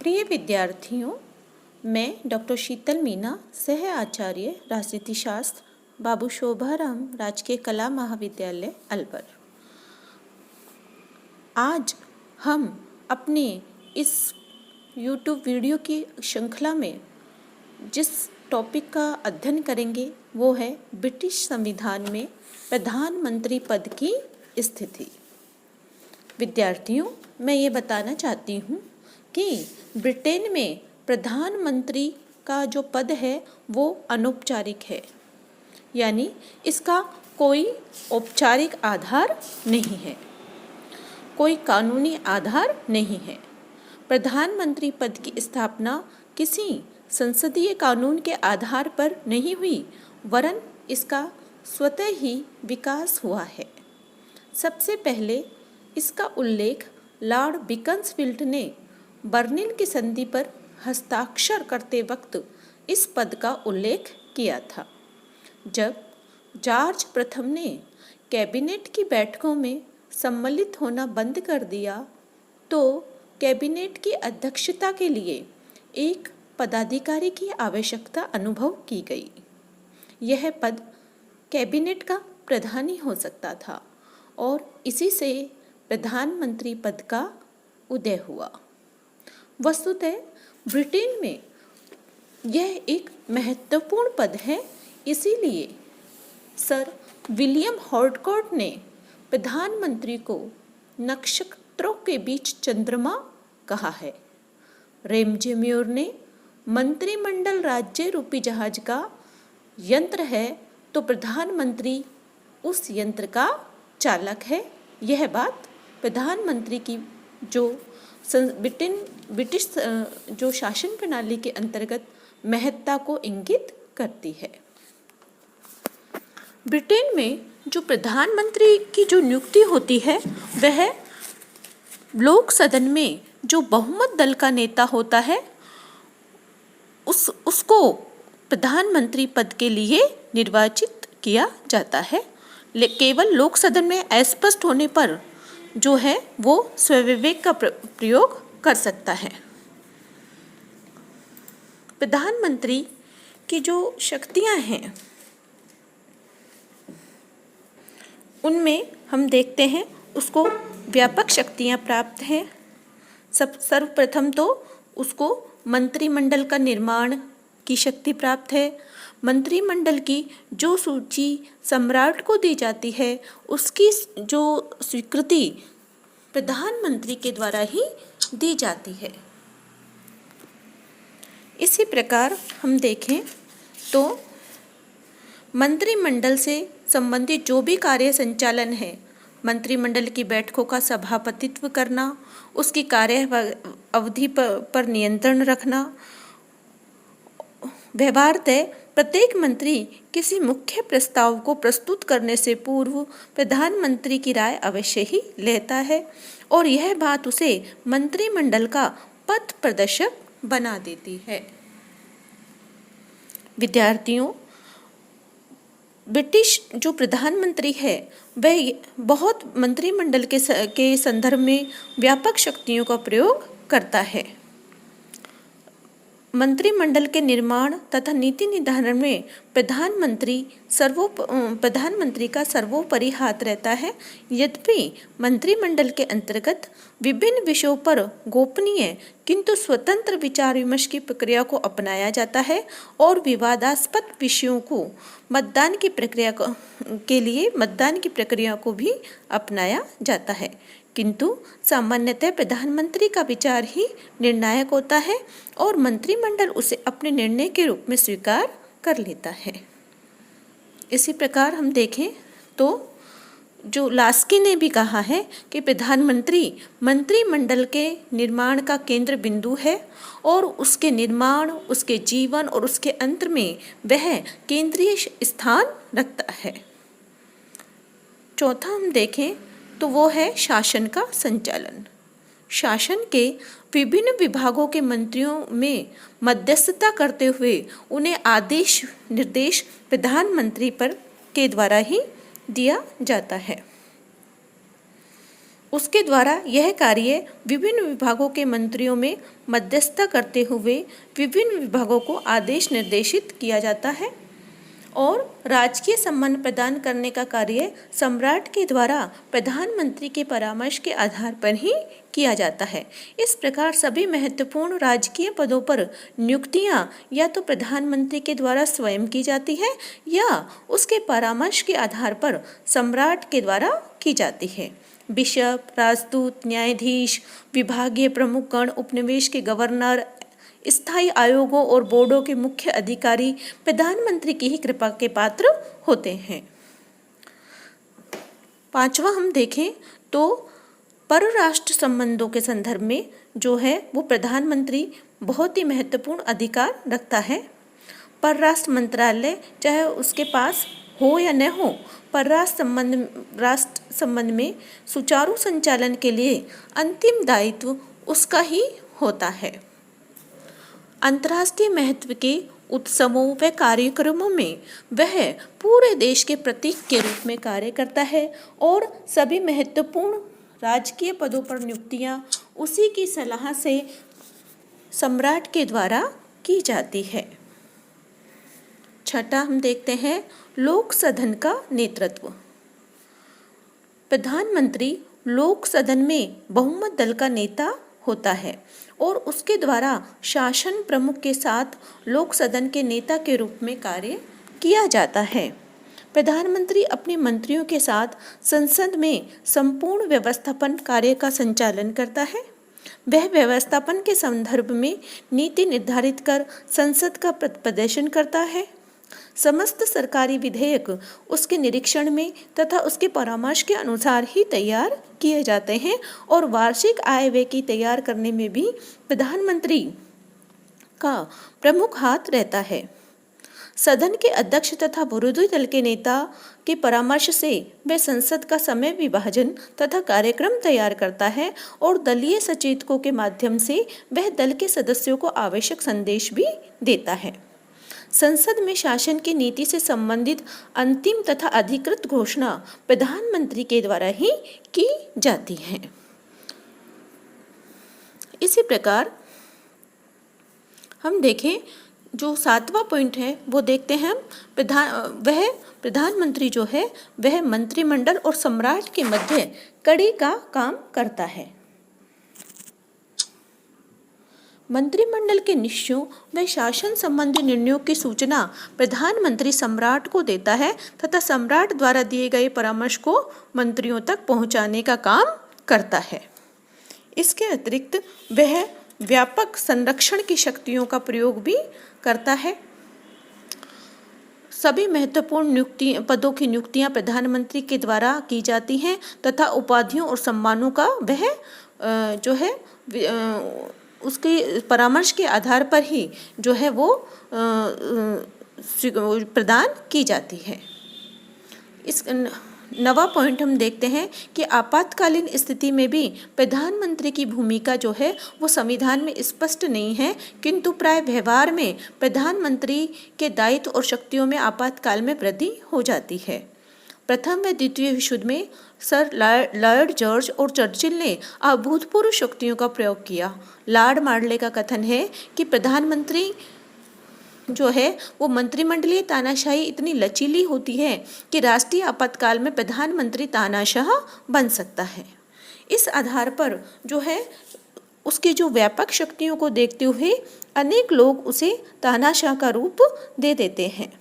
प्रिय विद्यार्थियों, मैं डॉक्टर शीतल मीना, सह आचार्य राजनीति शास्त्र, बाबू शोभाराम राजकीय कला महाविद्यालय अलवर। आज हम अपने इस YouTube वीडियो की श्रृंखला में जिस टॉपिक का अध्ययन करेंगे वो है ब्रिटिश संविधान में प्रधानमंत्री पद की स्थिति। विद्यार्थियों, मैं ये बताना चाहती हूँ कि ब्रिटेन में प्रधानमंत्री का जो पद है वो अनौपचारिक है, यानी इसका कोई औपचारिक आधार नहीं है, कोई कानूनी आधार नहीं है। प्रधानमंत्री पद की स्थापना किसी संसदीय कानून के आधार पर नहीं हुई, वरन इसका स्वतः ही विकास हुआ है। सबसे पहले इसका उल्लेख लॉर्ड बीकंसफील्ड ने बर्लिन की संधि पर हस्ताक्षर करते वक्त इस पद का उल्लेख किया था। जब जॉर्ज प्रथम ने कैबिनेट की बैठकों में सम्मिलित होना बंद कर दिया तो कैबिनेट की अध्यक्षता के लिए एक पदाधिकारी की आवश्यकता अनुभव की गई। यह पद कैबिनेट का प्रधानी हो सकता था और इसी से प्रधानमंत्री पद का उदय हुआ। वस्तुतः ब्रिटेन में यह एक महत्वपूर्ण पद है, इसीलिए सर विलियम हार्कोर्ट ने प्रधानमंत्री को नक्षत्रों के बीच चंद्रमा कहा है। रैमजे म्यूर ने मंत्रिमंडल राज्य रूपी जहाज का यंत्र है तो प्रधानमंत्री उस यंत्र का चालक है। यह बात प्रधानमंत्री की जो ब्रिटिश जो शासन प्रणाली के अंतर्गत महत्ता को इंगित करती है। ब्रिटेन में जो प्रधानमंत्री की जो नियुक्ति होती है वह लोक सदन में जो बहुमत दल का नेता होता है उसको प्रधानमंत्री पद के लिए निर्वाचित किया जाता है। केवल लोक सदन में अस्पष्ट होने पर जो है वो स्वविवेक का प्रयोग कर सकता है। प्रधानमंत्री की जो शक्तियां हैं उनमें हम देखते हैं उसको व्यापक शक्तियां प्राप्त हैं। सर्वप्रथम तो उसको मंत्रिमंडल का निर्माण की शक्ति प्राप्त है। मंत्रिमंडल की जो सूची सम्राट को दी जाती है उसकी जो स्वीकृति प्रधानमंत्री के द्वारा ही दी जाती है। इसी प्रकार हम देखें तो मंत्रिमंडल से संबंधित जो भी कार्य संचालन है, मंत्रिमंडल की बैठकों का सभापतित्व करना, उसकी कार्य अवधि पर नियंत्रण रखना, व्यवहारतः प्रत्येक मंत्री किसी मुख्य प्रस्ताव को प्रस्तुत करने से पूर्व प्रधानमंत्री की राय अवश्य ही लेता है और यह बात उसे मंत्रिमंडल का पथ प्रदर्शक बना देती है। विद्यार्थियों, ब्रिटिश जो प्रधानमंत्री है वह बहुत मंत्रिमंडल के संदर्भ में व्यापक शक्तियों का प्रयोग करता है। मंत्रिमंडल के निर्माण तथा नीति निर्धारण में प्रधानमंत्री का सर्वोपरि हाथ रहता है। यद्यपि मंत्रिमंडल के अंतर्गत विभिन्न विषयों पर गोपनीय किंतु स्वतंत्र विचार विमर्श की प्रक्रिया को अपनाया जाता है और विवादास्पद विषयों को मतदान की प्रक्रिया को भी अपनाया जाता है, किंतु सामान्यतः प्रधानमंत्री का विचार ही निर्णायक होता है और मंत्रिमंडल उसे अपने निर्णय के रूप में स्वीकार कर लेता है। इसी प्रकार हम देखें तो जो लास्की ने भी कहा है कि प्रधानमंत्री मंत्रिमंडल के निर्माण का केंद्र बिंदु है और उसके निर्माण, उसके जीवन और उसके अंत में वह केंद्रीय स्थान रखता है। चौथा हम देखें तो वो है शासन का संचालन। शासन के विभिन्न विभागों के मंत्रियों में मध्यस्थता करते हुए उन्हें आदेश निर्देश प्रधानमंत्री पर के द्वारा ही दिया जाता है। उसके द्वारा यह कार्य विभिन्न विभागों के मंत्रियों में मध्यस्थता करते हुए विभिन्न विभागों को आदेश निर्देशित किया जाता है और राजकीय सम्मान प्रदान करने का कार्य सम्राट के द्वारा प्रधानमंत्री के परामर्श के आधार पर ही किया जाता है। इस प्रकार सभी महत्वपूर्ण राजकीय पदों पर नियुक्तियां या तो प्रधानमंत्री के द्वारा स्वयं की जाती है या उसके परामर्श के आधार पर सम्राट के द्वारा की जाती है। बिशप, राजदूत, न्यायाधीश, विभागीय प्रमुख गण, उपनिवेश के गवर्नर, स्थायी आयोगों और बोर्डों के मुख्य अधिकारी प्रधानमंत्री की ही कृपा के पात्र होते हैं। पांचवा हम देखें तो परराष्ट्र संबंधों के संदर्भ में जो है वो प्रधानमंत्री बहुत ही महत्वपूर्ण अधिकार रखता है। परराष्ट्र मंत्रालय चाहे उसके पास हो या न हो, राष्ट्र संबंध में सुचारू संचालन के लिए अंतिम दायित्व उसका ही होता है। अंतर्राष्ट्रीय महत्व के उत्सवों व कार्यक्रमों में वह पूरे देश के प्रतीक के रूप में कार्य करता है और सभी महत्वपूर्ण राजकीय पदों पर नियुक्तियां उसी की सलाह से सम्राट के द्वारा की जाती है। छठा हम देखते हैं लोक सदन का नेतृत्व। प्रधानमंत्री लोक सदन में बहुमत दल का नेता होता है और उसके द्वारा शासन प्रमुख के साथ लोक सदन के नेता के रूप में कार्य किया जाता है। प्रधानमंत्री अपने मंत्रियों के साथ संसद में संपूर्ण व्यवस्थापन कार्य का संचालन करता है। वह व्यवस्थापन के संदर्भ में नीति निर्धारित कर संसद का प्रदर्शन करता है। समस्त सरकारी विधेयक उसके निरीक्षण में तथा उसके परामर्श के अनुसार ही तैयार किए जाते हैं और वार्षिक आय व्यय की तैयार करने में भी प्रधानमंत्री का प्रमुख हाथ रहता है। सदन के अध्यक्ष तथा विरोधी दल के नेता के परामर्श से वह संसद का समय विभाजन तथा कार्यक्रम तैयार करता है और दलीय सचेतकों के माध्यम से वह दल के सदस्यों को आवश्यक संदेश भी देता है। संसद में शासन की नीति से संबंधित अंतिम तथा अधिकृत घोषणा प्रधानमंत्री के द्वारा ही की जाती है। इसी प्रकार हम देखें जो सातवां पॉइंट है वो देखते हैं हम प्रधानमंत्री जो है वह मंत्रिमंडल और सम्राट के मध्य कड़ी का काम करता है। मंत्रिमंडल के निश्चयों व शासन संबंधी निर्णयों की सूचना प्रधानमंत्री सम्राट को देता है तथा सम्राट द्वारा दिए गए परामर्श को मंत्रियों तक पहुंचाने का काम करता है। इसके अतिरिक्त वह व्यापक संरक्षण की शक्तियों का प्रयोग भी करता है। सभी महत्वपूर्ण पदों की नियुक्तियां प्रधानमंत्री के द्वारा की जाती हैं तथा उपाधियों और सम्मानों का वह जो है उसके परामर्श के आधार पर ही जो है वो प्रदान की जाती है। इस नवा पॉइंट हम देखते हैं कि आपातकालीन स्थिति में भी प्रधानमंत्री की भूमिका जो है वो संविधान में स्पष्ट नहीं है, किंतु प्राय व्यवहार में प्रधानमंत्री के दायित्व और शक्तियों में आपातकाल में वृद्धि हो जाती है। प्रथम व द्वितीय विश्व युद्ध में सर लॉर्ड जॉर्ज और चर्चिल ने अभूतपूर्व शक्तियों का प्रयोग किया। लॉर्ड मार्ले का कथन है कि प्रधानमंत्री जो है वो मंत्रिमंडलीय तानाशाही इतनी लचीली होती है कि राष्ट्रीय आपातकाल में प्रधानमंत्री तानाशाह बन सकता है। इस आधार पर जो है उसकी जो व्यापक शक्तियों को देखते हुए अनेक लोग उसे तानाशाह का रूप दे देते हैं।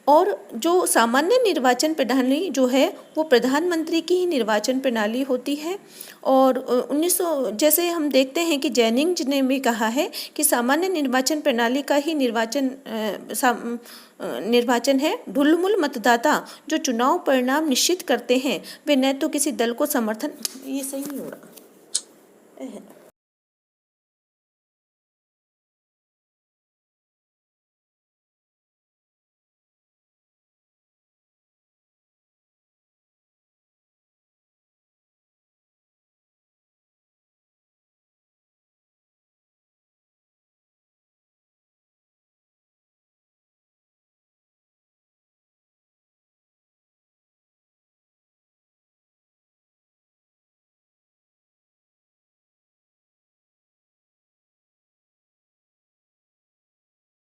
और जो सामान्य निर्वाचन प्रणाली जो है वो प्रधानमंत्री की ही निर्वाचन प्रणाली होती है। और 1900 जैसे हम देखते हैं कि जेनिंग्स ने भी कहा है कि सामान्य निर्वाचन प्रणाली का ही निर्वाचन है। ढुलमुल मतदाता जो चुनाव परिणाम निश्चित करते हैं वे न तो किसी दल को समर्थन, ये सही नहीं हो रहा है।